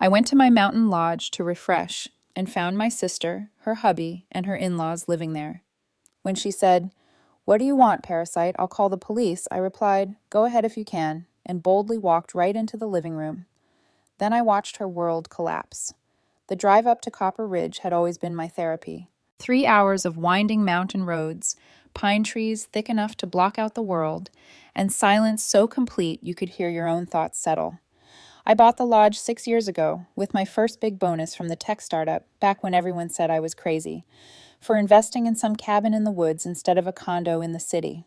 I went to my mountain lodge to refresh and found my sister, her hubby, and her in-laws living there. When she said, "What do you want, Parasite? I'll call the police," I replied, "Go ahead if you can," and boldly walked right into the living room. Then I watched her world collapse. The drive up to Copper Ridge had always been my therapy. 3 hours of winding mountain roads, pine trees thick enough to block out the world, and silence so complete you could hear your own thoughts settle. I bought the lodge 6 years ago, with my first big bonus from the tech startup, back when everyone said I was crazy, for investing in some cabin in the woods instead of a condo in the city.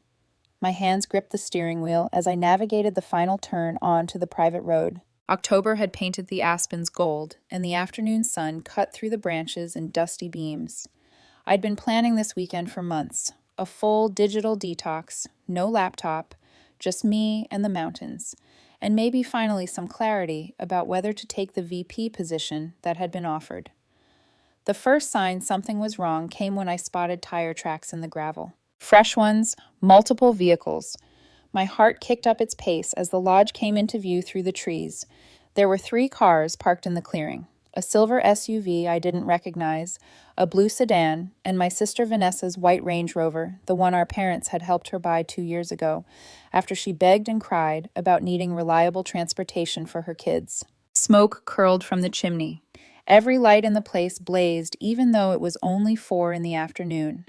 My hands gripped the steering wheel as I navigated the final turn onto the private road. October had painted the aspens gold, and the afternoon sun cut through the branches in dusty beams. I'd been planning this weekend for months, a full digital detox, no laptop, just me and the mountains, and maybe finally some clarity about whether to take the VP position that had been offered. The first sign something was wrong came when I spotted tire tracks in the gravel. Fresh ones, multiple vehicles. My heart kicked up its pace as the lodge came into view through the trees. There were 3 cars parked in the clearing: a silver SUV I didn't recognize, a blue sedan, and my sister Vanessa's white Range Rover, the one our parents had helped her buy 2 years ago, after she begged and cried about needing reliable transportation for her kids. Smoke curled from the chimney. Every light in the place blazed, even though it was only 4 in the afternoon.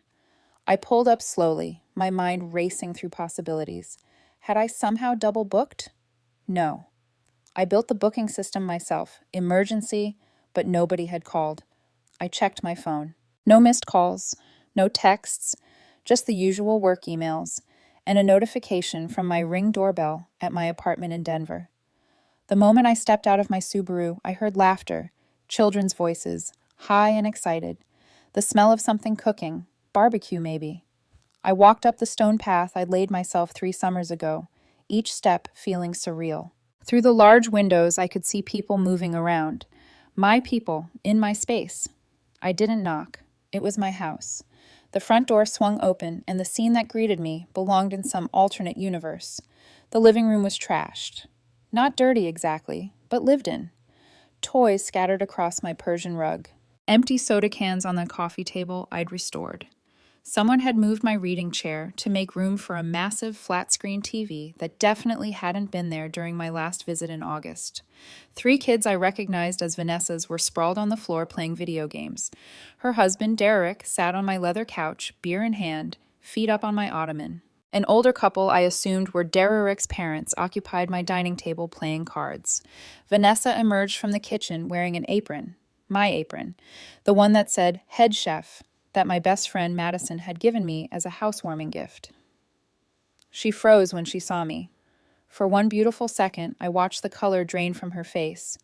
I pulled up slowly, my mind racing through possibilities. Had I somehow double booked? No. I built the booking system myself, emergency, but nobody had called. I checked my phone. No missed calls, no texts, just the usual work emails, and a notification from my Ring doorbell at my apartment in Denver. The moment I stepped out of my Subaru, I heard laughter, children's voices, high and excited, the smell of something cooking, barbecue maybe. I walked up the stone path I'd laid myself 3 summers ago, each step feeling surreal. Through the large windows, I could see people moving around. My people, in my space. I didn't knock. It was my house. The front door swung open, and the scene that greeted me belonged in some alternate universe. The living room was trashed. Not dirty exactly, but lived in. Toys scattered across my Persian rug. Empty soda cans on the coffee table I'd restored. Someone had moved my reading chair to make room for a massive flat-screen TV that definitely hadn't been there during my last visit in August. 3 kids I recognized as Vanessa's were sprawled on the floor playing video games. Her husband, Derek, sat on my leather couch, beer in hand, feet up on my ottoman. An older couple I assumed were Derek's parents occupied my dining table playing cards. Vanessa emerged from the kitchen wearing an apron, my apron, the one that said head chef, that my best friend Madison had given me as a housewarming gift. She froze when she saw me. For one beautiful second, I watched the color drain from her face.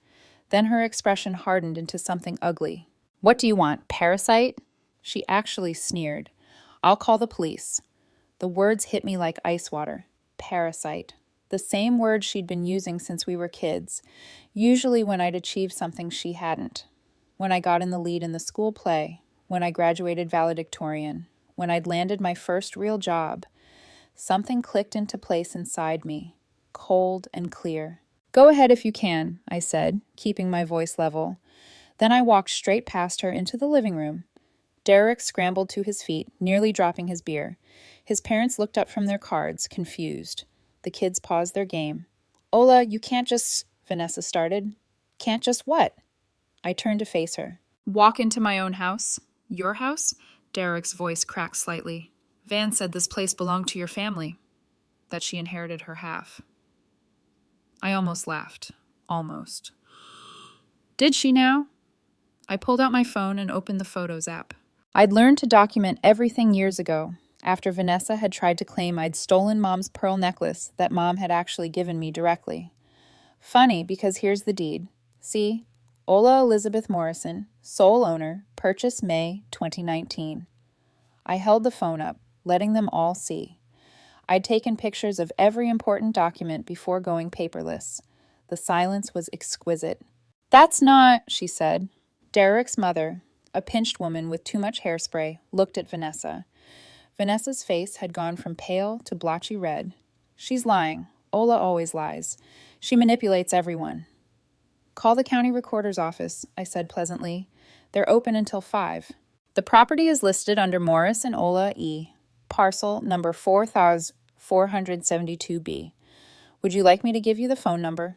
Then her expression hardened into something ugly. "What do you want, Parasite?" She actually sneered. "I'll call the police." The words hit me like ice water. Parasite. The same word she'd been using since we were kids, usually when I'd achieved something she hadn't. When I got in the lead in the school play, when I graduated valedictorian, when I'd landed my first real job, something clicked into place inside me, cold and clear. "Go ahead if you can," I said, keeping my voice level. Then I walked straight past her into the living room. Derek scrambled to his feet, nearly dropping his beer. His parents looked up from their cards, confused. The kids paused their game. "Ola, you can't just," Vanessa started. "Can't just what?" I turned to face her. "Walk into my own house? Your house?" Derek's voice cracked slightly. "Van said this place belonged to your family, that she inherited her half." I almost laughed. Almost. "Did she now?" I pulled out my phone and opened the Photos app. I'd learned to document everything years ago, after Vanessa had tried to claim I'd stolen Mom's pearl necklace that Mom had actually given me directly. Funny, because here's the deed. See? Ola Elizabeth Morrison, sole owner, purchase May 2019. I held the phone up, letting them all see. I'd taken pictures of every important document before going paperless. The silence was exquisite. "That's not," she said. Derek's mother, a pinched woman with too much hairspray, looked at Vanessa. Vanessa's face had gone from pale to blotchy red. "She's lying. Ola always lies. She manipulates everyone." Call the county recorder's office, I said pleasantly. They're open until 5. The property is listed under Morris and Ola E., parcel number 4472B. Would you like me to give you the phone number?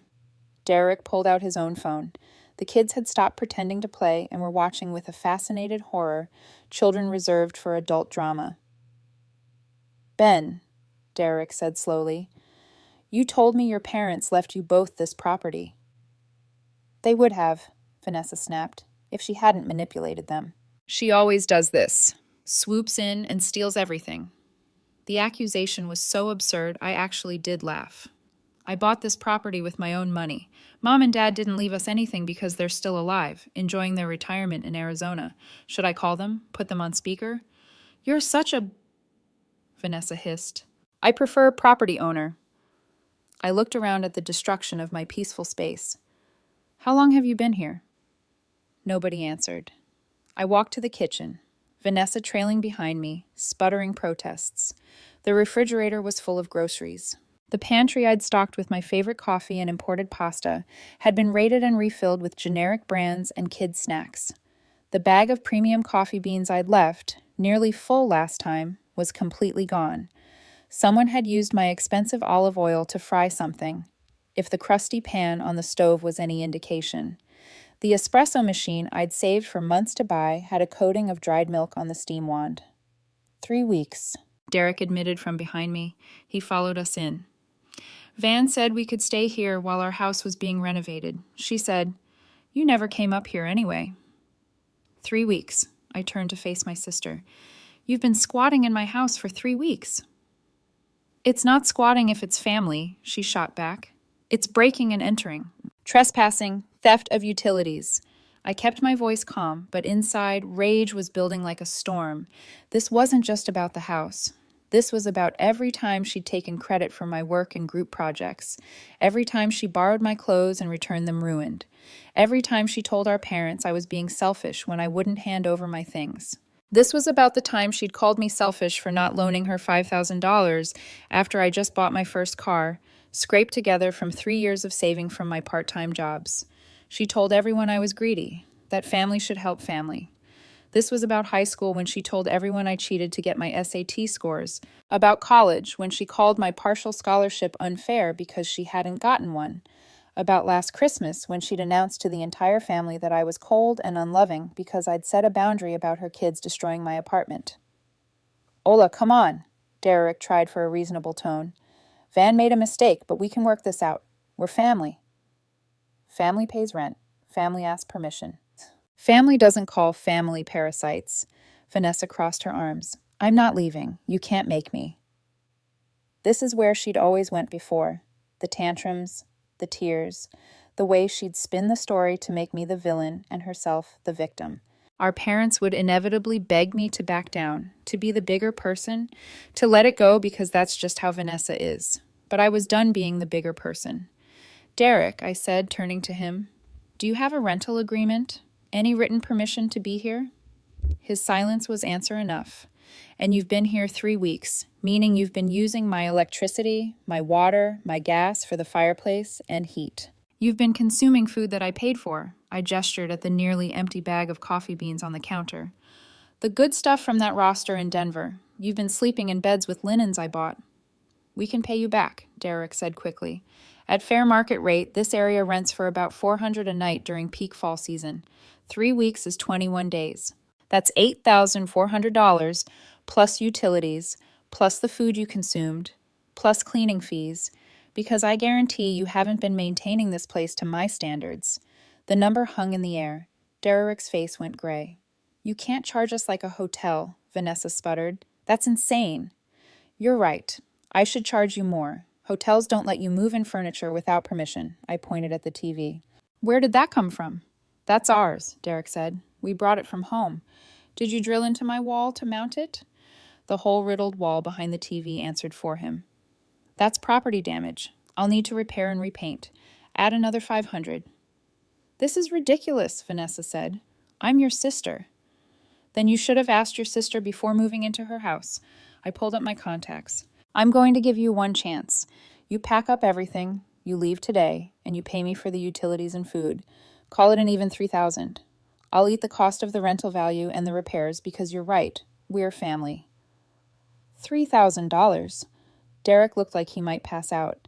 Derek pulled out his own phone. The kids had stopped pretending to play and were watching with a fascinated horror children reserved for adult drama. Ben, Derek said slowly, you told me your parents left you both this property. They would have, Vanessa snapped, if she hadn't manipulated them. She always does this, swoops in and steals everything. The accusation was so absurd, I actually did laugh. I bought this property with my own money. Mom and Dad didn't leave us anything because they're still alive, enjoying their retirement in Arizona. Should I call them? Put them on speaker? You're such a... Vanessa hissed. I prefer property owner. I looked around at the destruction of my peaceful space. How long have you been here? Nobody answered. I walked to the kitchen, Vanessa trailing behind me, sputtering protests. The refrigerator was full of groceries. The pantry I'd stocked with my favorite coffee and imported pasta had been raided and refilled with generic brands and kids' snacks. The bag of premium coffee beans I'd left, nearly full last time, was completely gone. Someone had used my expensive olive oil to fry something, if the crusty pan on the stove was any indication. The espresso machine I'd saved for months to buy had a coating of dried milk on the steam wand. 3 weeks, Derek admitted from behind me. He followed us in. Van said we could stay here while our house was being renovated. She said, you never came up here anyway. 3 weeks. I turned to face my sister. You've been squatting in my house for 3 weeks. It's not squatting if it's family, she shot back. It's breaking and entering. Trespassing, theft of utilities. I kept my voice calm, but inside, rage was building like a storm. This wasn't just about the house. This was about every time she'd taken credit for my work and group projects, every time she borrowed my clothes and returned them ruined, every time she told our parents I was being selfish when I wouldn't hand over my things. This was about the time she'd called me selfish for not loaning her $5,000 after I just bought my first car, scraped together from 3 years of saving from my part-time jobs. She told everyone I was greedy, that family should help family. This was about high school when she told everyone I cheated to get my SAT scores, about college when she called my partial scholarship unfair because she hadn't gotten one, about last Christmas when she'd announced to the entire family that I was cold and unloving because I'd set a boundary about her kids destroying my apartment. Ola, come on, Derek tried for a reasonable tone. Van made a mistake, but we can work this out. We're family. Family pays rent. Family asks permission. Family doesn't call family parasites. Vanessa crossed her arms. I'm not leaving. You can't make me. This is where she'd always went before. The tantrums, the tears, the way she'd spin the story to make me the villain and herself the victim. Our parents would inevitably beg me to back down, to be the bigger person, to let it go because that's just how Vanessa is. But I was done being the bigger person. Derek, I said, turning to him, do you have a rental agreement? Any written permission to be here? His silence was answer enough. And you've been here 3 weeks, meaning you've been using my electricity, my water, my gas for the fireplace, and heat. You've been consuming food that I paid for. I gestured at the nearly empty bag of coffee beans on the counter. The good stuff from that roster in Denver. You've been sleeping in beds with linens I bought. We can pay you back, Derek said quickly. At fair market rate, this area rents for about $400 a night during peak fall season. 3 weeks is 21 days. That's $8,400 plus utilities, plus the food you consumed, plus cleaning fees, because I guarantee you haven't been maintaining this place to my standards. The number hung in the air. Derek's face went gray. You can't charge us like a hotel, Vanessa sputtered. That's insane. You're right. I should charge you more. Hotels don't let you move in furniture without permission. I pointed at the TV. Where did that come from? That's ours, Derek said. We brought it from home. Did you drill into my wall to mount it? The hole-riddled wall behind the TV answered for him. That's property damage. I'll need to repair and repaint. Add another $500. This is ridiculous, Vanessa said. I'm your sister. Then you should have asked your sister before moving into her house. I pulled up my contacts. I'm going to give you one chance. You pack up everything, You leave today, and you pay me for the utilities and food. Call it an even $3,000. I'll eat the cost of the rental value and the repairs because you're right. We're family. $3,000. Derek looked like he might pass out.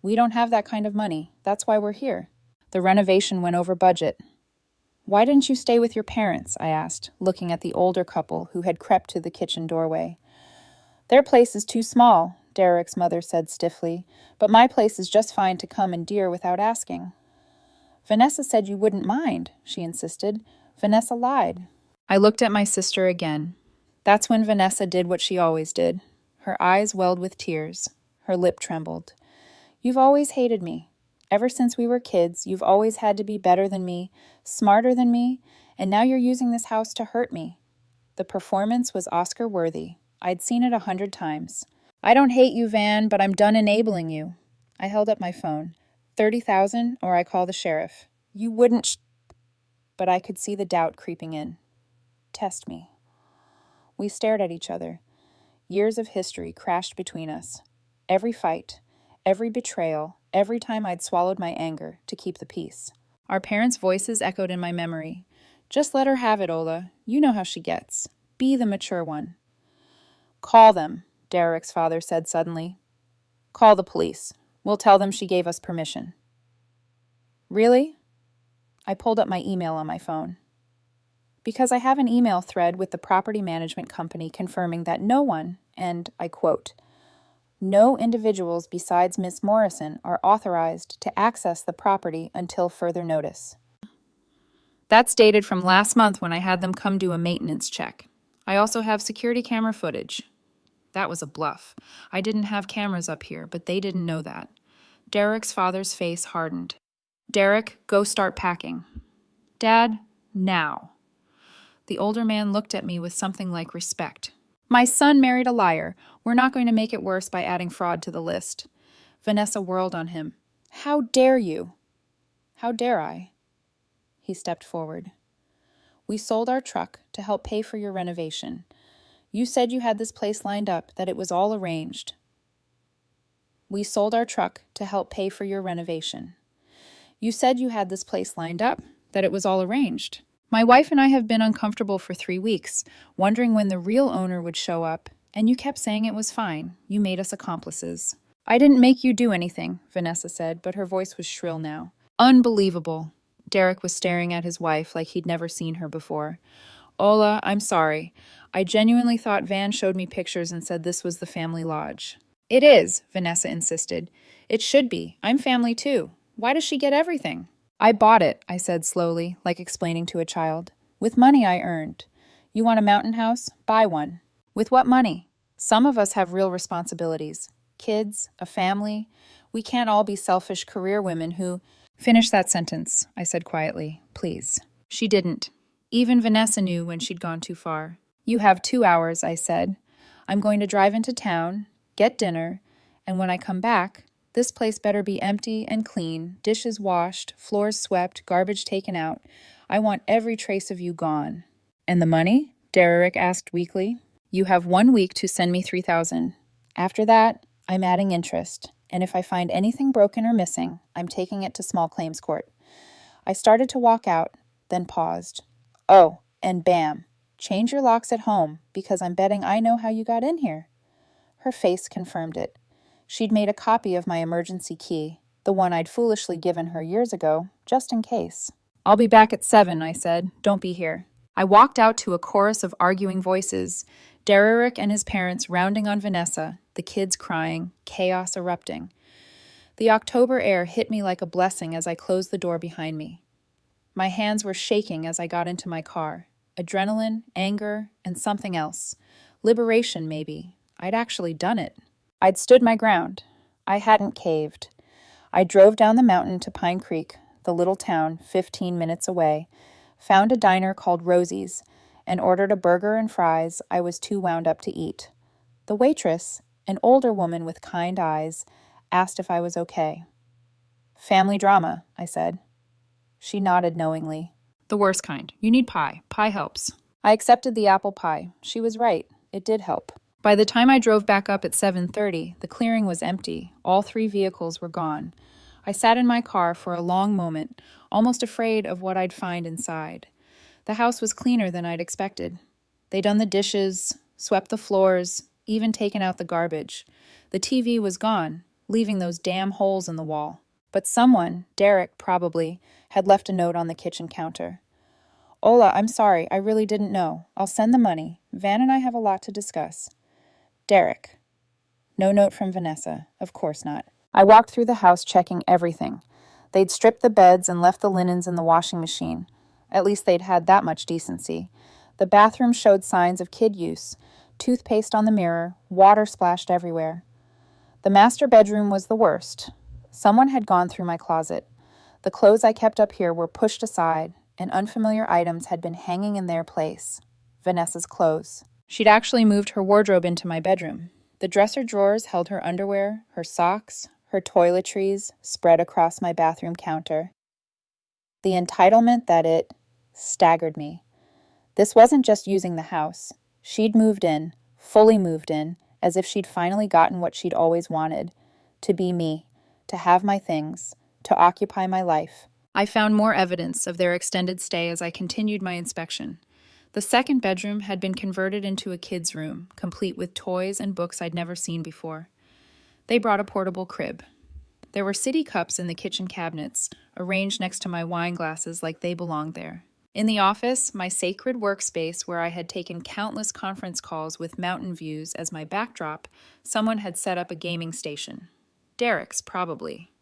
We don't have that kind of money. That's why we're here. The renovation went over budget. Why didn't you stay with your parents? I asked, looking at the older couple who had crept to the kitchen doorway. Their place is too small, Derek's mother said stiffly, but my place is just fine to come and dear without asking. Vanessa said you wouldn't mind, she insisted. Vanessa lied. I looked at my sister again. That's when Vanessa did what she always did. Her eyes welled with tears. Her lip trembled. You've always hated me. Ever since we were kids, you've always had to be better than me, smarter than me, and now you're using this house to hurt me. The performance was Oscar-worthy. I'd seen it 100 times. I don't hate you, Van, but I'm done enabling you. I held up my phone. 30,000 or I call the sheriff. You wouldn't But I could see the doubt creeping in. Test me. We stared at each other. Years of history crashed between us. Every fight, every betrayal, every time I'd swallowed my anger to keep the peace. Our parents' voices echoed in my memory. Just let her have it, Ola. You know how she gets. Be the mature one. Call them, Derek's father said suddenly. Call the police. We'll tell them she gave us permission. Really? I pulled up my email on my phone. Because I have an email thread with the property management company confirming that no one, and I quote, no individuals besides Miss Morrison are authorized to access the property until further notice. That's dated from last month when I had them come do a maintenance check. I also have security camera footage. That was a bluff. I didn't have cameras up here, but they didn't know that. Derek's father's face hardened. Derek, go start packing. Dad, now. The older man looked at me with something like respect. My son married a liar. We're not going to make it worse by adding fraud to the list. Vanessa whirled on him. How dare you? How dare I? He stepped forward. We sold our truck to help pay for your renovation. You said you had this place lined up, that it was all arranged. We sold our truck to help pay for your renovation. You said you had this place lined up, that it was all arranged. My wife and I have been uncomfortable for 3 weeks, wondering when the real owner would show up, and you kept saying it was fine. You made us accomplices. I didn't make you do anything, Vanessa said, but her voice was shrill now. Unbelievable. Derek was staring at his wife like he'd never seen her before. Ola, I'm sorry. I genuinely thought Van showed me pictures and said this was the family lodge. It is, Vanessa insisted. It should be. I'm family too. Why does she get everything? I bought it, I said slowly, like explaining to a child. With money I earned. You want a mountain house? Buy one. With what money? Some of us have real responsibilities. Kids, a family. We can't all be selfish career women who... Finish that sentence, I said quietly, please. She didn't. Even Vanessa knew when she'd gone too far. You have 2 hours, I said. I'm going to drive into town, get dinner, and when I come back, this place better be empty and clean, dishes washed, floors swept, garbage taken out. I want every trace of you gone. And the money? Derek asked weakly. You have 1 week to send me $3,000. After that, I'm adding interest, and if I find anything broken or missing, I'm taking it to small claims court. I started to walk out, then paused. Oh, and bam, change your locks at home, because I'm betting I know how you got in here. Her face confirmed it. She'd made a copy of my emergency key, the one I'd foolishly given her years ago, just in case. I'll be back at 7, I said. Don't be here. I walked out to a chorus of arguing voices, Derek and his parents rounding on Vanessa, the kids crying, chaos erupting. The October air hit me like a blessing as I closed the door behind me. My hands were shaking as I got into my car. Adrenaline, anger, and something else. Liberation, maybe. I'd actually done it. I'd stood my ground. I hadn't caved. I drove down the mountain to Pine Creek, the little town 15 minutes away, found a diner called Rosie's, and ordered a burger and fries I was too wound up to eat. The waitress, an older woman with kind eyes, asked if I was okay. Family drama, I said. She nodded knowingly. The worst kind. You need pie. Pie helps. I accepted the apple pie. She was right. It did help. By the time I drove back up at 7:30, the clearing was empty. All 3 vehicles were gone. I sat in my car for a long moment, almost afraid of what I'd find inside. The house was cleaner than I'd expected. They'd done the dishes, swept the floors, even taken out the garbage. The TV was gone, leaving those damn holes in the wall. But someone, Derek probably, had left a note on the kitchen counter. Ola, I'm sorry, I really didn't know. I'll send the money. Van and I have a lot to discuss. Derek. No note from Vanessa. Of course not. I walked through the house checking everything. They'd stripped the beds and left the linens in the washing machine. At least they'd had that much decency. The bathroom showed signs of kid use. Toothpaste on the mirror, water splashed everywhere. The master bedroom was the worst. Someone had gone through my closet. The clothes I kept up here were pushed aside, and unfamiliar items had been hanging in their place. Vanessa's clothes. She'd actually moved her wardrobe into my bedroom. The dresser drawers held her underwear, her socks, her toiletries spread across my bathroom counter. The entitlement that it staggered me. This wasn't just using the house. She'd moved in, fully moved in, as if she'd finally gotten what she'd always wanted. To be me, to have my things, to occupy my life. I found more evidence of their extended stay as I continued my inspection. The second bedroom had been converted into a kid's room, complete with toys and books I'd never seen before. They brought a portable crib. There were city cups in the kitchen cabinets, arranged next to my wine glasses like they belonged there. In the office, my sacred workspace where I had taken countless conference calls with mountain views as my backdrop, someone had set up a gaming station. Derek's, probably.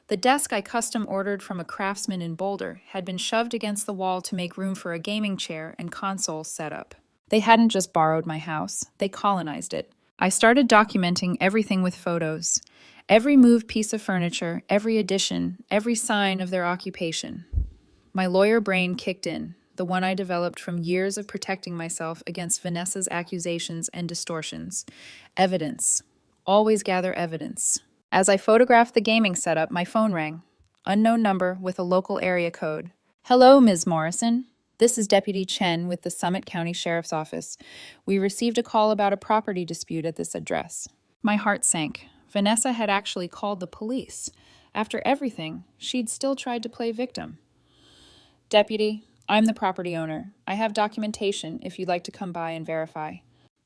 The desk I custom ordered from a craftsman in Boulder had been shoved against the wall to make room for a gaming chair and console setup. They hadn't just borrowed my house, they colonized it. I started documenting everything with photos. Every moved piece of furniture, every addition, every sign of their occupation. My lawyer brain kicked in, the one I developed from years of protecting myself against Vanessa's accusations and distortions. Evidence. Always gather evidence. As I photographed the gaming setup, my phone rang. Unknown number with a local area code. Hello, Ms. Morrison. This is Deputy Chen with the Summit County Sheriff's Office. We received a call about a property dispute at this address. My heart sank. Vanessa had actually called the police. After everything, she'd still tried to play victim. Deputy, I'm the property owner. I have documentation if you'd like to come by and verify.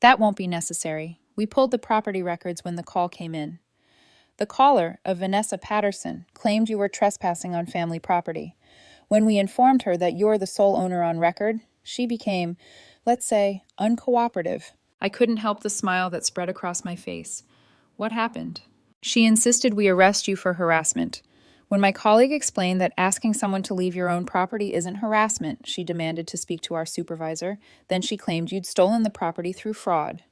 That won't be necessary. We pulled the property records when the call came in. The caller, a Vanessa Patterson, claimed you were trespassing on family property. When we informed her that you're the sole owner on record, she became, let's say, uncooperative. I couldn't help the smile that spread across my face. What happened? She insisted we arrest you for harassment. When my colleague explained that asking someone to leave your own property isn't harassment, she demanded to speak to our supervisor. Then she claimed you'd stolen the property through fraud.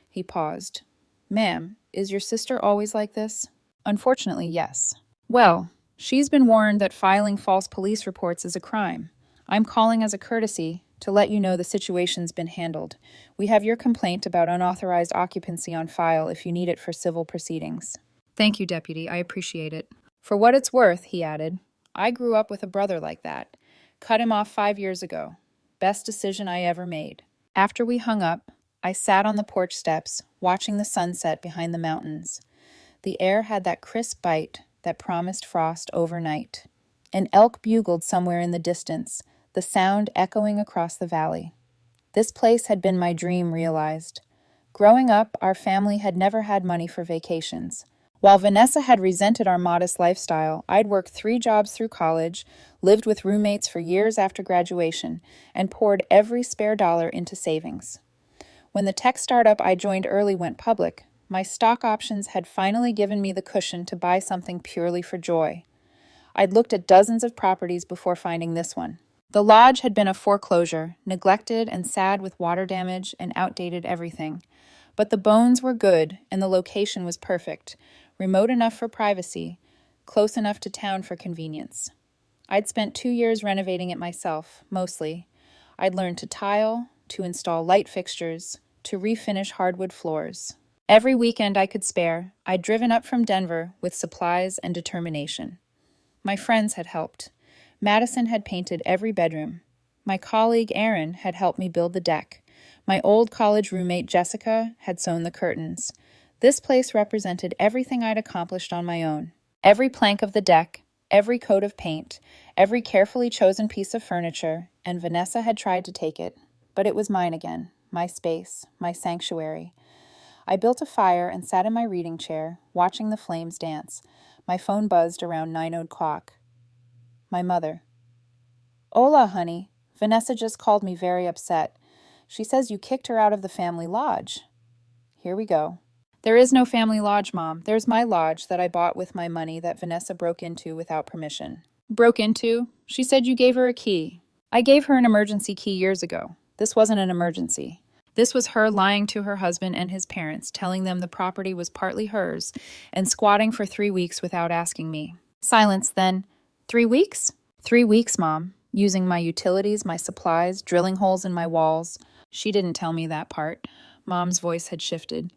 He paused. Ma'am, is your sister always like this? Unfortunately, yes. Well, she's been warned that filing false police reports is a crime. I'm calling as a courtesy to let you know the situation's been handled. We have your complaint about unauthorized occupancy on file if you need it for civil proceedings. Thank you, Deputy. I appreciate it. For what it's worth, he added, I grew up with a brother like that. Cut him off 5 years ago. Best decision I ever made. After we hung up, I sat on the porch steps, watching the sunset behind the mountains. The air had that crisp bite that promised frost overnight. An elk bugled somewhere in the distance, the sound echoing across the valley. This place had been my dream realized. Growing up, our family had never had money for vacations. While Vanessa had resented our modest lifestyle, I'd worked 3 jobs through college, lived with roommates for years after graduation, and poured every spare dollar into savings. When the tech startup I joined early went public, my stock options had finally given me the cushion to buy something purely for joy. I'd looked at dozens of properties before finding this one. The lodge had been a foreclosure, neglected and sad with water damage and outdated everything. But the bones were good and the location was perfect, remote enough for privacy, close enough to town for convenience. I'd spent 2 years renovating it myself, mostly. I'd learned to tile, to install light fixtures, to refinish hardwood floors. Every weekend I could spare, I'd driven up from Denver with supplies and determination. My friends had helped. Madison had painted every bedroom. My colleague Aaron had helped me build the deck. My old college roommate Jessica had sewn the curtains. This place represented everything I'd accomplished on my own. Every plank of the deck, every coat of paint, every carefully chosen piece of furniture, and Vanessa had tried to take it. But it was mine again, my space, my sanctuary. I built a fire and sat in my reading chair, watching the flames dance. My phone buzzed around 9 o'clock. My mother. Hola, honey. Vanessa just called me very upset. She says you kicked her out of the family lodge. Here we go. There is no family lodge, Mom. There's my lodge that I bought with my money that Vanessa broke into without permission. Broke into? She said you gave her a key. I gave her an emergency key years ago. This wasn't an emergency. This was her lying to her husband and his parents, telling them the property was partly hers, and squatting for 3 weeks without asking me. Silence then. 3 weeks? 3 weeks, Mom. Using my utilities, my supplies, drilling holes in my walls. She didn't tell me that part. Mom's voice had shifted.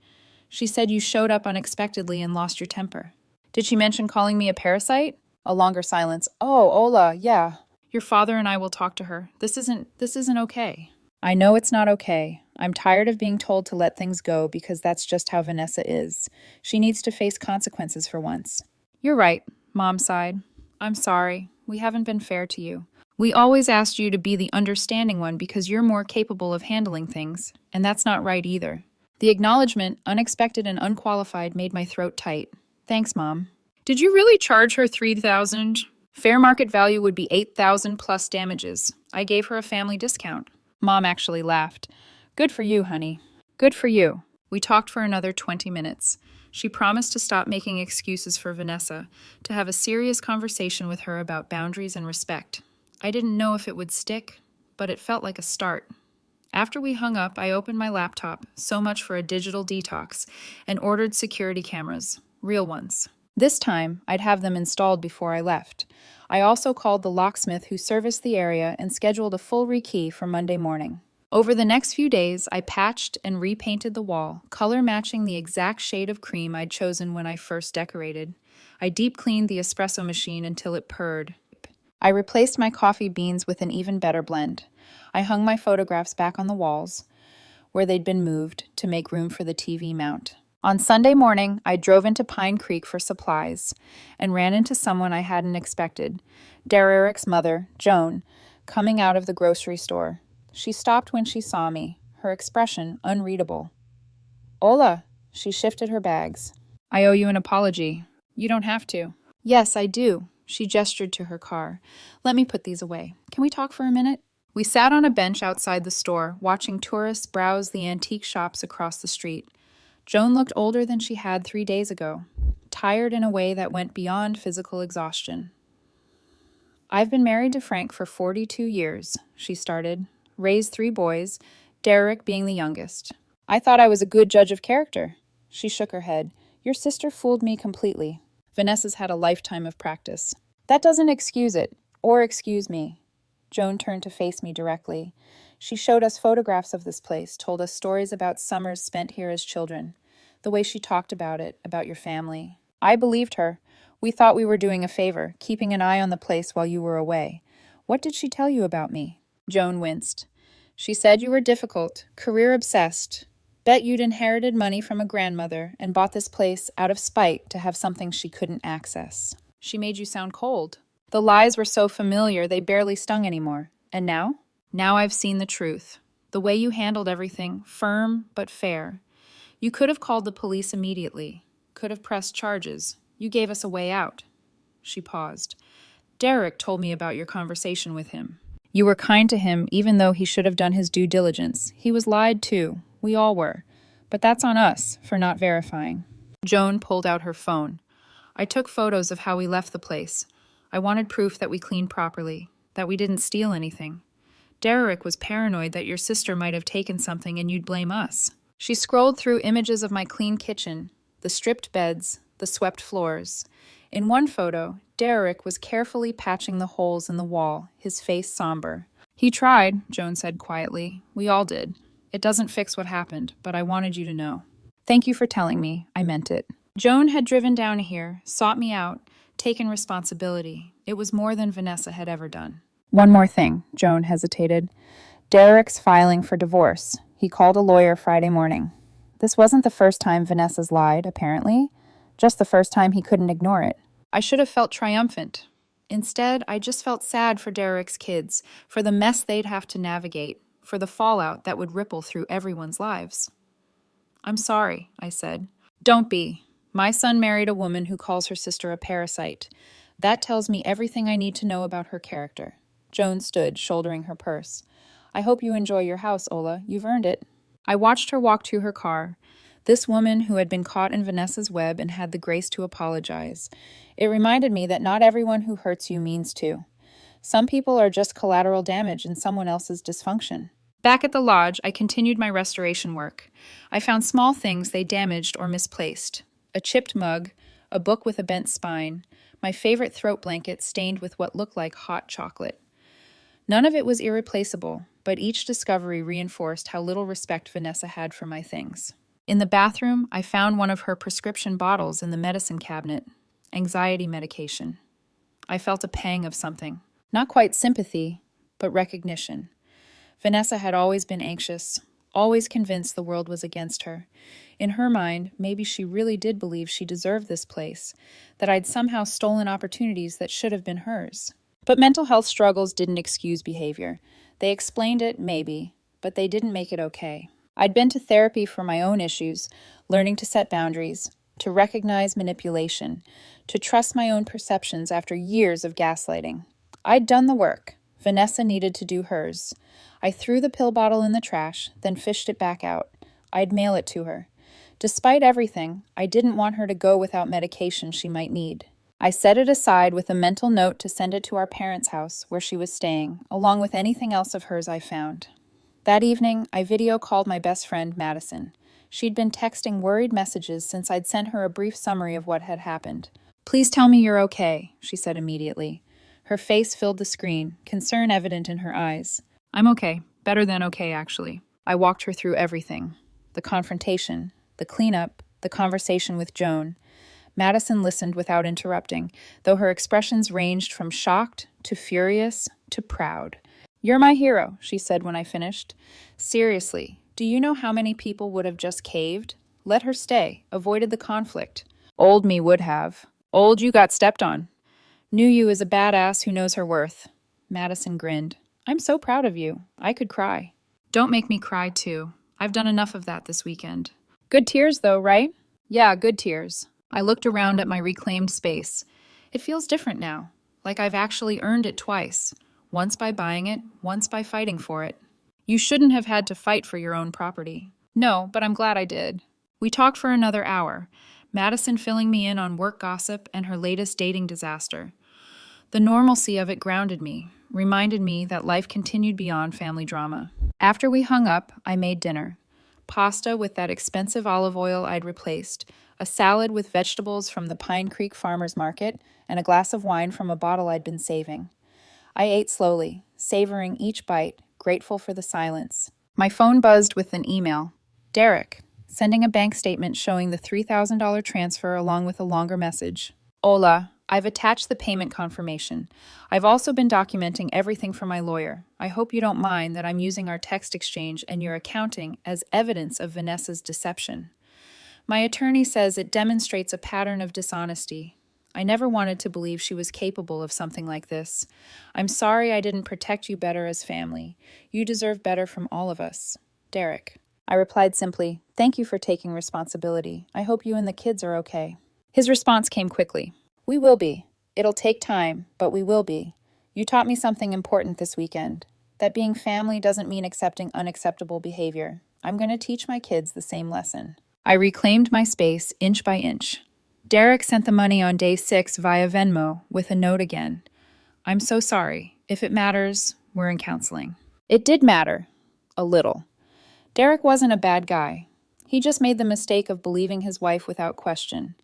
She said you showed up unexpectedly and lost your temper. Did she mention calling me a parasite? A longer silence. Oh, Ola, yeah. Your father and I will talk to her. This isn't okay. I know it's not okay. I'm tired of being told to let things go because that's just how Vanessa is. She needs to face consequences for once. You're right, Mom sighed. I'm sorry. We haven't been fair to you. We always asked you to be the understanding one because you're more capable of handling things, and that's not right either. The acknowledgement, unexpected and unqualified, made my throat tight. Thanks, Mom. Did you really charge her $3,000? Fair market value would be $8,000 plus damages. I gave her a family discount. Mom actually laughed. Good for you, honey. Good for you. We talked for another 20 minutes. She promised to stop making excuses for Vanessa, to have a serious conversation with her about boundaries and respect. I didn't know if it would stick, but it felt like a start. After we hung up, I opened my laptop, so much for a digital detox, and ordered security cameras, real ones. This time, I'd have them installed before I left. I also called the locksmith who serviced the area and scheduled a full rekey for Monday morning. Over the next few days, I patched and repainted the wall, color matching the exact shade of cream I'd chosen when I first decorated. I deep cleaned the espresso machine until it purred. I replaced my coffee beans with an even better blend. I hung my photographs back on the walls, where they'd been moved, to make room for the TV mount. On Sunday morning, I drove into Pine Creek for supplies and ran into someone I hadn't expected, Derek's mother, Joan, coming out of the grocery store. She stopped when she saw me, her expression unreadable. Hola, she shifted her bags. I owe you an apology. You don't have to. Yes, I do. She gestured to her car. Let me put these away. Can we talk for a minute? We sat on a bench outside the store, watching tourists browse the antique shops across the street. Joan looked older than she had 3 days ago, tired in a way that went beyond physical exhaustion. I've been married to Frank for 42 years, she started, raised 3 boys, Derek being the youngest. I thought I was a good judge of character. She shook her head. Your sister fooled me completely. Vanessa's had a lifetime of practice. That doesn't excuse it, or excuse me. Joan turned to face me directly. She showed us photographs of this place, told us stories about summers spent here as children. The way she talked about it, about your family. I believed her. We thought we were doing a favor, keeping an eye on the place while you were away. What did she tell you about me? Joan winced. She said you were difficult, career-obsessed. Bet you'd inherited money from a grandmother and bought this place out of spite to have something she couldn't access. She made you sound cold. The lies were so familiar they barely stung anymore. And now? Now I've seen the truth. The way you handled everything, firm but fair. You could have called the police immediately. Could have pressed charges. You gave us a way out. She paused. Derek told me about your conversation with him. You were kind to him even though he should have done his due diligence. He was lied to. We all were. But that's on us for not verifying. Joan pulled out her phone. I took photos of how we left the place. I wanted proof that we cleaned properly, that we didn't steal anything. Derek was paranoid that your sister might have taken something and you'd blame us. She scrolled through images of my clean kitchen, the stripped beds, the swept floors. In one photo, Derek was carefully patching the holes in the wall, his face somber. He tried, Joan said quietly. We all did. It doesn't fix what happened, but I wanted you to know. Thank you for telling me. I meant it. Joan had driven down here, sought me out, taken responsibility. It was more than Vanessa had ever done. One more thing, Joan hesitated. Derek's filing for divorce. He called a lawyer Friday morning. This wasn't the first time Vanessa's lied, apparently. Just the first time he couldn't ignore it. I should have felt triumphant. Instead, I just felt sad for Derek's kids, for the mess they'd have to navigate, for the fallout that would ripple through everyone's lives. I'm sorry, I said. Don't be. My son married a woman who calls her sister a parasite. That tells me everything I need to know about her character. Joan stood, shouldering her purse. I hope you enjoy your house, Ola. You've earned it. I watched her walk to her car. This woman who had been caught in Vanessa's web and had the grace to apologize. It reminded me that not everyone who hurts you means to. Some people are just collateral damage in someone else's dysfunction. Back at the lodge, I continued my restoration work. I found small things they damaged or misplaced. A chipped mug, a book with a bent spine, my favorite throat blanket stained with what looked like hot chocolate. None of it was irreplaceable, but each discovery reinforced how little respect Vanessa had for my things. In the bathroom, I found one of her prescription bottles in the medicine cabinet. Anxiety medication. I felt a pang of something. Not quite sympathy, but recognition. Vanessa had always been anxious, always convinced the world was against her. In her mind, maybe she really did believe she deserved this place, that I'd somehow stolen opportunities that should have been hers. But mental health struggles didn't excuse behavior. They explained it, maybe, but they didn't make it okay. I'd been to therapy for my own issues, learning to set boundaries, to recognize manipulation, to trust my own perceptions after years of gaslighting. I'd done the work. Vanessa needed to do hers. I threw the pill bottle in the trash, then fished it back out. I'd mail it to her. Despite everything, I didn't want her to go without medication she might need. I set it aside with a mental note to send it to our parents' house, where she was staying, along with anything else of hers I found. That evening, I video called my best friend, Madison. She'd been texting worried messages since I'd sent her a brief summary of what had happened. "Please tell me you're okay," she said immediately. Her face filled the screen, concern evident in her eyes. "I'm okay. Better than okay, actually." I walked her through everything. The confrontation, the cleanup, the conversation with Joan. Madison listened without interrupting, though her expressions ranged from shocked to furious to proud. "You're my hero," she said when I finished. "Seriously, do you know how many people would have just caved? Let her stay, avoided the conflict. Old me would have. Old you got stepped on. New you is a badass who knows her worth." Madison grinned. "I'm so proud of you. I could cry." "Don't make me cry, too. I've done enough of that this weekend." "Good tears, though, right?" "Yeah, good tears." I looked around at my reclaimed space. It feels different now, like I've actually earned it twice. Once by buying it, once by fighting for it. "You shouldn't have had to fight for your own property." "No, but I'm glad I did." We talked for another hour, Madison filling me in on work gossip and her latest dating disaster. The normalcy of it grounded me, reminded me that life continued beyond family drama. After we hung up, I made dinner. Pasta with that expensive olive oil I'd replaced, a salad with vegetables from the Pine Creek Farmers Market, and a glass of wine from a bottle I'd been saving. I ate slowly, savoring each bite, grateful for the silence. My phone buzzed with an email. Derek, sending a bank statement showing the $3,000 transfer along with a longer message. "Ola, I've attached the payment confirmation. I've also been documenting everything for my lawyer. I hope you don't mind that I'm using our text exchange and your accounting as evidence of Vanessa's deception. My attorney says it demonstrates a pattern of dishonesty. I never wanted to believe she was capable of something like this. I'm sorry I didn't protect you better as family. You deserve better from all of us. Derek." I replied simply, "Thank you for taking responsibility. I hope you and the kids are okay." His response came quickly. "We will be. It'll take time, but we will be. You taught me something important this weekend, that being family doesn't mean accepting unacceptable behavior. I'm going to teach my kids the same lesson." I reclaimed my space inch by inch. Derek sent the money on day 6 via Venmo with a note again. "I'm so sorry. If it matters, we're in counseling." It did matter. A little. Derek wasn't a bad guy. He just made the mistake of believing his wife without question.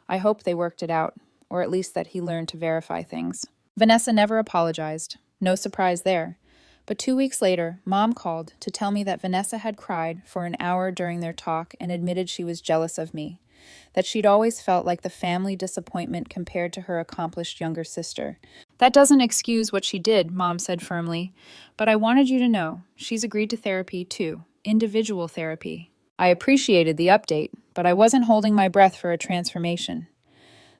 I hope they worked it out, or at least that he learned to verify things. Vanessa never apologized. No surprise there. But 2 weeks later, Mom called to tell me that Vanessa had cried for an hour during their talk and admitted she was jealous of me, that she'd always felt like the family disappointment compared to her accomplished younger sister. "That doesn't excuse what she did," Mom said firmly, "but I wanted you to know she's agreed to therapy too, individual therapy." I appreciated the update, but I wasn't holding my breath for a transformation.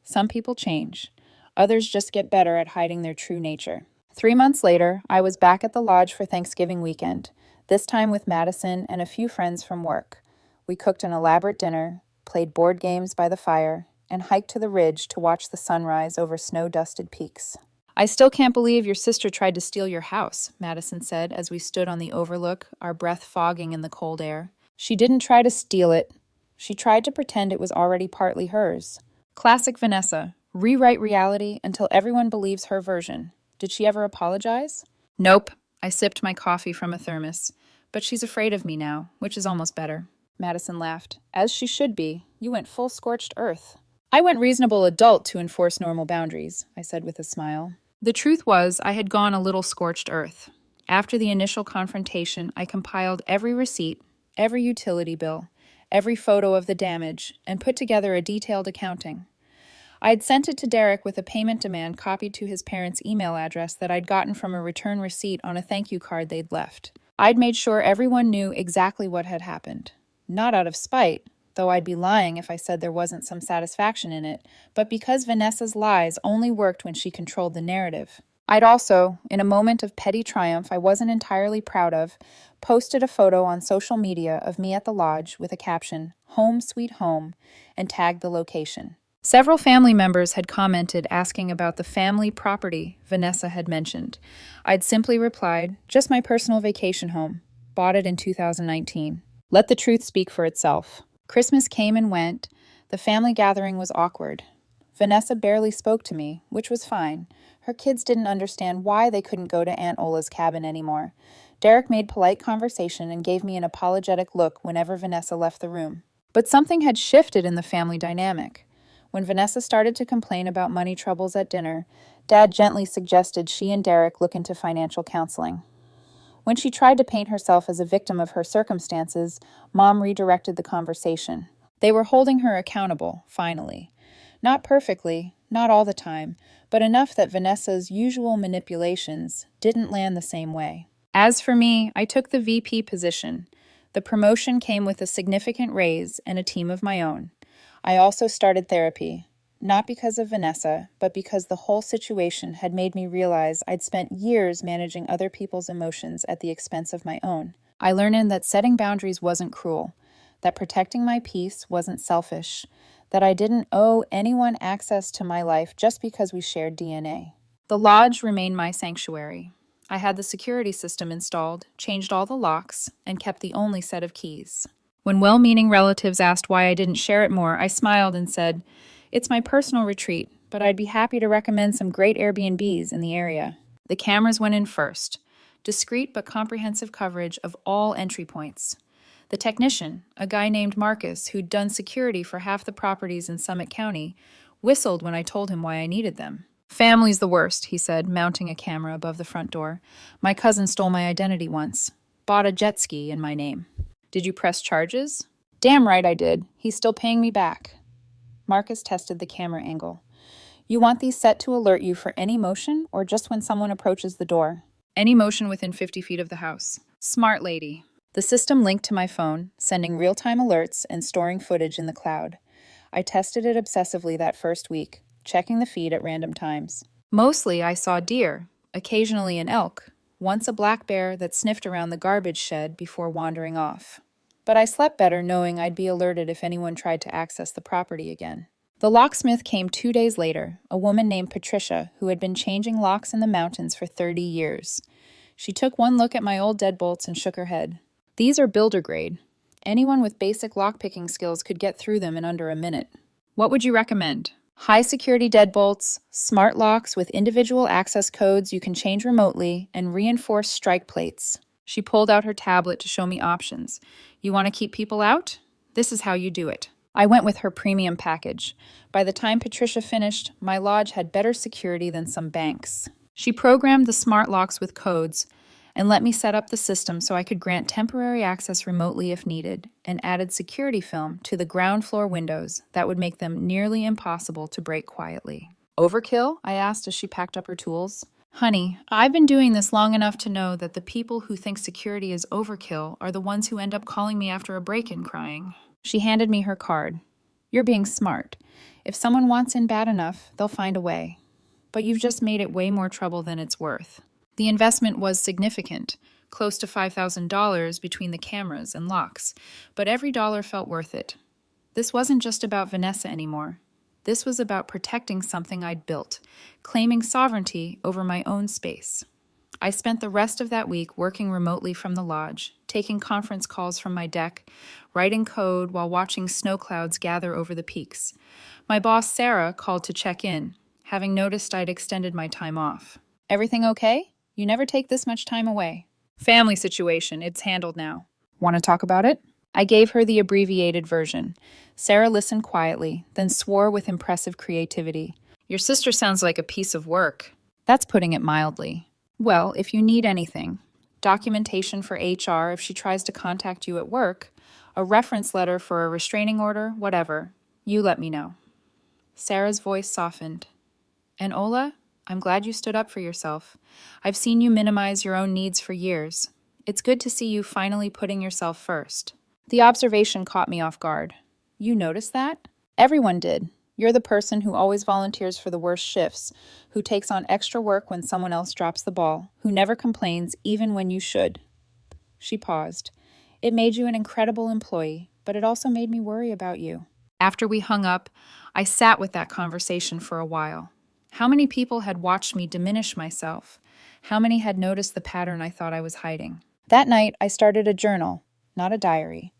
Some people change. Others just get better at hiding their true nature. 3 months later, I was back at the lodge for Thanksgiving weekend, this time with Madison and a few friends from work. We cooked an elaborate dinner, played board games by the fire, and hiked to the ridge to watch the sunrise over snow-dusted peaks. I still can't believe your sister tried to steal your house, Madison said as we stood on the overlook, our breath fogging in the cold air. She didn't try to steal it. She tried to pretend it was already partly hers. Classic Vanessa. Rewrite reality until everyone believes her version. Did she ever apologize? Nope. I sipped my coffee from a thermos. But she's afraid of me now, which is almost better. Madison laughed. As she should be. You went full scorched earth. I went reasonable adult to enforce normal boundaries, I said with a smile. The truth was, I had gone a little scorched earth. After the initial confrontation, I compiled every receipt, every utility bill, every photo of the damage, and put together a detailed accounting. I'd sent it to Derek with a payment demand copied to his parents' email address that I'd gotten from a return receipt on a thank you card they'd left. I'd made sure everyone knew exactly what had happened. Not out of spite, though I'd be lying if I said there wasn't some satisfaction in it, but because Vanessa's lies only worked when she controlled the narrative. I'd also, in a moment of petty triumph I wasn't entirely proud of, posted a photo on social media of me at the lodge with a caption, "Home Sweet Home," and tagged the location. Several family members had commented asking about the family property Vanessa had mentioned. I'd simply replied, "Just my personal vacation home. Bought it in 2019. Let the truth speak for itself." Christmas came and went. The family gathering was awkward. Vanessa barely spoke to me, which was fine. Her kids didn't understand why they couldn't go to Aunt Ola's cabin anymore. Derek made polite conversation and gave me an apologetic look whenever Vanessa left the room. But something had shifted in the family dynamic. When Vanessa started to complain about money troubles at dinner, Dad gently suggested she and Derek look into financial counseling. When she tried to paint herself as a victim of her circumstances, Mom redirected the conversation. They were holding her accountable, finally. Not perfectly, not all the time, but enough that Vanessa's usual manipulations didn't land the same way. As for me, I took the VP position. The promotion came with a significant raise and a team of my own. I also started therapy, not because of Vanessa, but because the whole situation had made me realize I'd spent years managing other people's emotions at the expense of my own. I learned that setting boundaries wasn't cruel, that protecting my peace wasn't selfish, that I didn't owe anyone access to my life just because we shared DNA. The lodge remained my sanctuary. I had the security system installed, changed all the locks, and kept the only set of keys. When well-meaning relatives asked why I didn't share it more, I smiled and said, "It's my personal retreat, but I'd be happy to recommend some great Airbnbs in the area." The cameras went in first. Discreet but comprehensive coverage of all entry points. The technician, a guy named Marcus who'd done security for half the properties in Summit County, whistled when I told him why I needed them. "Family's the worst," he said, mounting a camera above the front door. "My cousin stole my identity once. Bought a jet ski in my name." "Did you press charges?" "Damn right I did. He's still paying me back." Marcus tested the camera angle. "You want these set to alert you for any motion or just when someone approaches the door?" "Any motion within 50 feet of the house." "Smart lady." The system linked to my phone, sending real-time alerts and storing footage in the cloud. I tested it obsessively that first week, checking the feed at random times. Mostly I saw deer, occasionally an elk, once a black bear that sniffed around the garbage shed before wandering off. But I slept better knowing I'd be alerted if anyone tried to access the property again. The locksmith came 2 days later, a woman named Patricia who had been changing locks in the mountains for 30 years. She took one look at my old deadbolts and shook her head. "These are builder grade. Anyone with basic lockpicking skills could get through them in under a minute." "What would you recommend?" "High security deadbolts, smart locks with individual access codes you can change remotely, and reinforced strike plates." She pulled out her tablet to show me options. "You want to keep people out? This is how you do it." I went with her premium package. By the time Patricia finished, my lodge had better security than some banks. She programmed the smart locks with codes and let me set up the system so I could grant temporary access remotely if needed, and added security film to the ground floor windows that would make them nearly impossible to break quietly. "Overkill?" I asked as she packed up her tools. "Honey, I've been doing this long enough to know that the people who think security is overkill are the ones who end up calling me after a break-in crying." She handed me her card. "You're being smart. If someone wants in bad enough, they'll find a way." but you've just made it way more trouble than it's worth. The investment was significant, close to $5,000 between the cameras and locks, but every dollar felt worth it. This wasn't just about Vanessa anymore. This was about protecting something I'd built, claiming sovereignty over my own space. I spent the rest of that week working remotely from the lodge, taking conference calls from my deck, writing code while watching snow clouds gather over the peaks. My boss, Sarah, called to check in, having noticed I'd extended my time off. "Everything okay? You never take this much time away." "Family situation, it's handled now." "Want to talk about it?" I gave her the abbreviated version. Sarah listened quietly, then swore with impressive creativity. "Your sister sounds like a piece of work." "That's putting it mildly." "Well, if you need anything, documentation for HR if she tries to contact you at work, a reference letter for a restraining order, whatever, you let me know." Sarah's voice softened. "And Ola, I'm glad you stood up for yourself. I've seen you minimize your own needs for years. It's good to see you finally putting yourself first." The observation caught me off guard. "You noticed that?" "Everyone did. You're the person who always volunteers for the worst shifts, who takes on extra work when someone else drops the ball, who never complains even when you should." She paused. "It made you an incredible employee, but it also made me worry about you." After we hung up, I sat with that conversation for a while. How many people had watched me diminish myself? How many had noticed the pattern I thought I was hiding? That night, I started a journal, not a diary.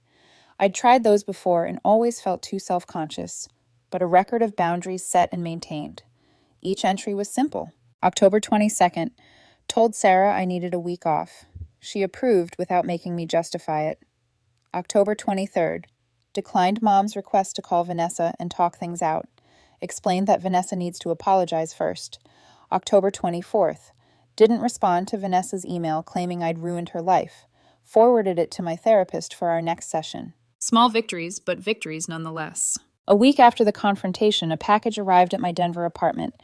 I'd tried those before and always felt too self-conscious, but a record of boundaries set and maintained. Each entry was simple. October 22nd, told Sarah I needed a week off. She approved without making me justify it. October 23rd, declined Mom's request to call Vanessa and talk things out. Explained that Vanessa needs to apologize first. October 24th, didn't respond to Vanessa's email claiming I'd ruined her life. Forwarded it to my therapist for our next session. Small victories, but victories nonetheless. A week after the confrontation, a package arrived at my Denver apartment.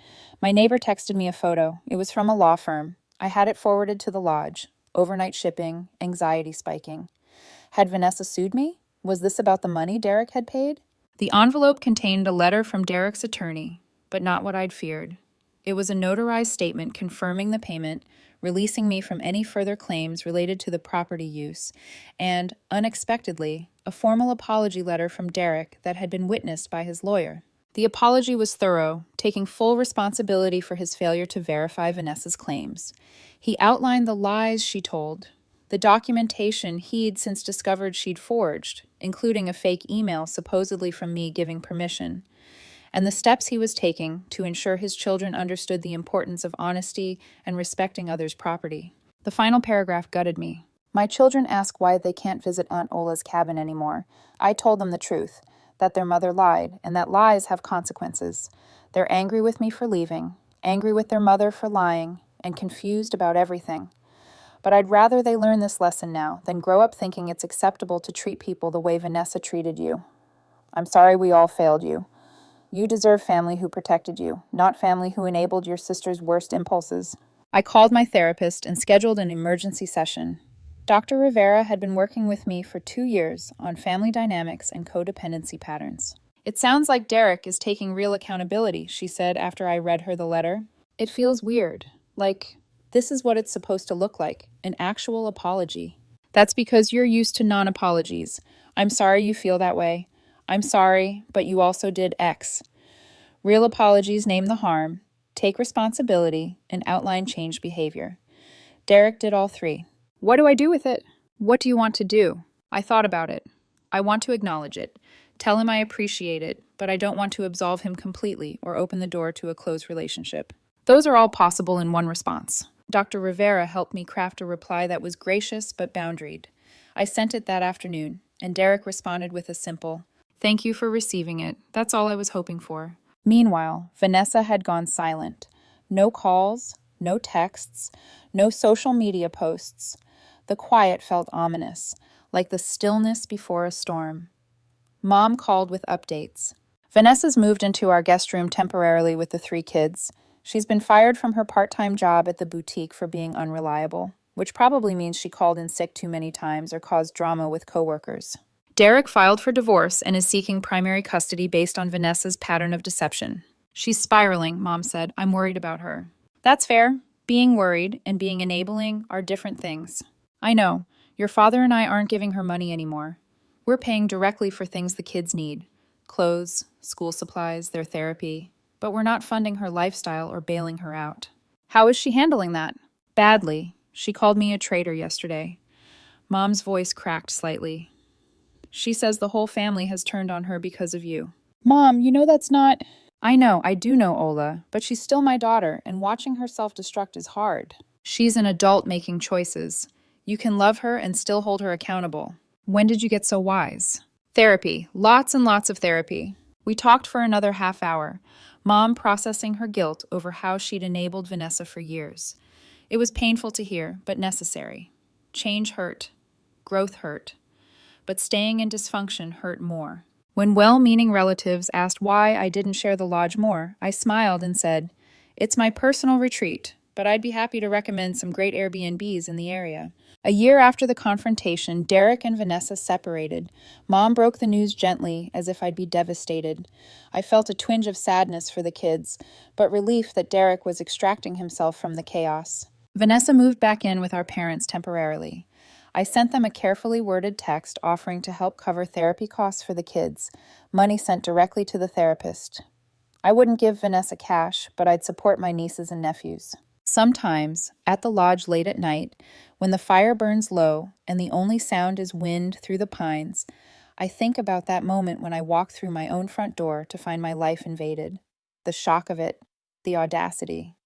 My neighbor texted me a photo. It was from a law firm. I had it forwarded to the lodge. Overnight shipping, anxiety spiking. Had Vanessa sued me? Was this about the money Derek had paid? The envelope contained a letter from Derek's attorney, but not what I'd feared. It was a notarized statement confirming the payment, releasing me from any further claims related to the property use, and, unexpectedly, a formal apology letter from Derek that had been witnessed by his lawyer. The apology was thorough, taking full responsibility for his failure to verify Vanessa's claims. He outlined the lies she told, the documentation he'd since discovered she'd forged, including a fake email supposedly from me giving permission, and the steps he was taking to ensure his children understood the importance of honesty and respecting others' property. The final paragraph gutted me. "My children ask why they can't visit Aunt Ola's cabin anymore. I told them the truth, that their mother lied, and that lies have consequences. They're angry with me for leaving, angry with their mother for lying, and confused about everything. But I'd rather they learn this lesson now than grow up thinking it's acceptable to treat people the way Vanessa treated you. I'm sorry we all failed you. You deserve family who protected you, not family who enabled your sister's worst impulses." I called my therapist and scheduled an emergency session. Dr. Rivera had been working with me for 2 years on family dynamics and codependency patterns. "It sounds like Derek is taking real accountability," she said after I read her the letter. "It feels weird, like this is what it's supposed to look like, an actual apology." "That's because you're used to non-apologies. I'm sorry you feel that way. I'm sorry, but you also did X. Real apologies name the harm, take responsibility, and outline changed behavior. Derek did all three." "What do I do with it?" "What do you want to do?" I thought about it. I want to acknowledge it, tell him I appreciate it, but I don't want to absolve him completely or open the door to a close relationship. Those are all possible in one response. Dr. Rivera helped me craft a reply that was gracious but boundaried. I sent it that afternoon, and Derek responded with a simple, "Thank you for receiving it. That's all I was hoping for." Meanwhile, Vanessa had gone silent. No calls, no texts, no social media posts. The quiet felt ominous, like the stillness before a storm. Mom called with updates. "Vanessa's moved into our guest room temporarily with the 3 kids. She's been fired from her part-time job at the boutique for being unreliable, which probably means she called in sick too many times or caused drama with coworkers. Derek filed for divorce and is seeking primary custody based on Vanessa's pattern of deception. She's spiraling, Mom said. I'm worried about her. That's fair. Being worried and being enabling are different things. I know. Your father and I aren't giving her money anymore. We're paying directly for things the kids need: clothes, school supplies, their therapy. But we're not funding her lifestyle or bailing her out. How is she handling that? Badly. She called me a traitor yesterday. Mom's voice cracked slightly. She says the whole family has turned on her because of you. Mom, you know that's not... I know, I do know Ola, but she's still my daughter, and watching her self-destruct is hard. She's an adult making choices. You can love her and still hold her accountable. When did you get so wise? Therapy. Lots and lots of therapy. We talked for another half hour, Mom processing her guilt over how she'd enabled Vanessa for years. It was painful to hear, but necessary. Change hurt. Growth hurt. But staying in dysfunction hurt more. When well-meaning relatives asked why I didn't share the lodge more, I smiled and said, "It's my personal retreat, but I'd be happy to recommend some great Airbnbs in the area." A year after the confrontation, Derek and Vanessa separated. Mom broke the news gently, as if I'd be devastated. I felt a twinge of sadness for the kids, but relief that Derek was extracting himself from the chaos. Vanessa moved back in with our parents temporarily. I sent them a carefully worded text offering to help cover therapy costs for the kids, money sent directly to the therapist. I wouldn't give Vanessa cash, but I'd support my nieces and nephews. Sometimes, at the lodge late at night, when the fire burns low and the only sound is wind through the pines, I think about that moment when I walked through my own front door to find my life invaded. The shock of it, the audacity.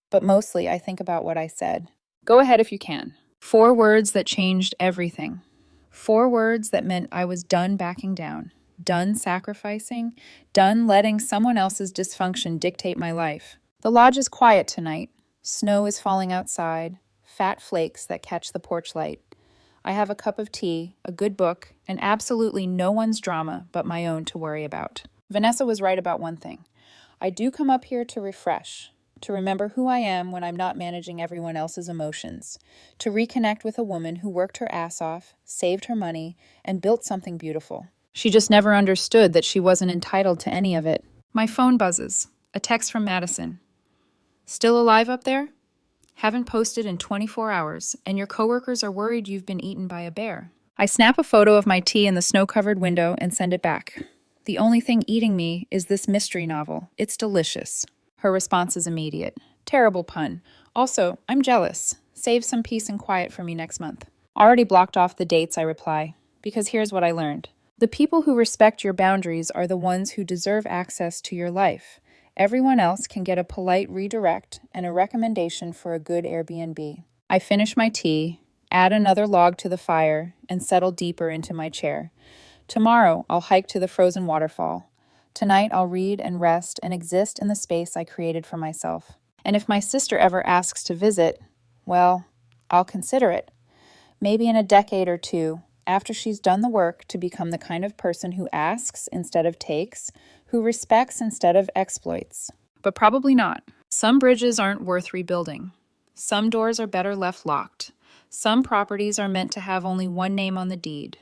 But mostly I think about what I said. Go ahead if you can. 4 words that changed everything. 4 words that meant I was done backing down, done sacrificing, done letting someone else's dysfunction dictate my life. The lodge is quiet tonight. Snow is falling outside, fat flakes that catch the porch light. I have a cup of tea, a good book, and absolutely no one's drama but my own to worry about. Vanessa was right about one thing. I do come up here to refresh, to remember who I am when I'm not managing everyone else's emotions, to reconnect with a woman who worked her ass off, saved her money, and built something beautiful. She just never understood that she wasn't entitled to any of it. My phone buzzes. A text from Madison. Still alive up there? Haven't posted in 24 hours, and your coworkers are worried you've been eaten by a bear. I snap a photo of my tea in the snow-covered window and send it back. The only thing eating me is this mystery novel. It's delicious. Her response is immediate. Terrible pun. Also, I'm jealous. Save some peace and quiet for me next month. Already blocked off the dates, I reply. Because here's what I learned. The people who respect your boundaries are the ones who deserve access to your life. Everyone else can get a polite redirect and a recommendation for a good Airbnb. I finish my tea, add another log to the fire, and settle deeper into my chair. Tomorrow, I'll hike to the frozen waterfall. Tonight, I'll read and rest and exist in the space I created for myself. And if my sister ever asks to visit, well, I'll consider it. Maybe in a decade or two, after she's done the work to become the kind of person who asks instead of takes, who respects instead of exploits. But probably not. Some bridges aren't worth rebuilding. Some doors are better left locked. Some properties are meant to have only one name on the deed.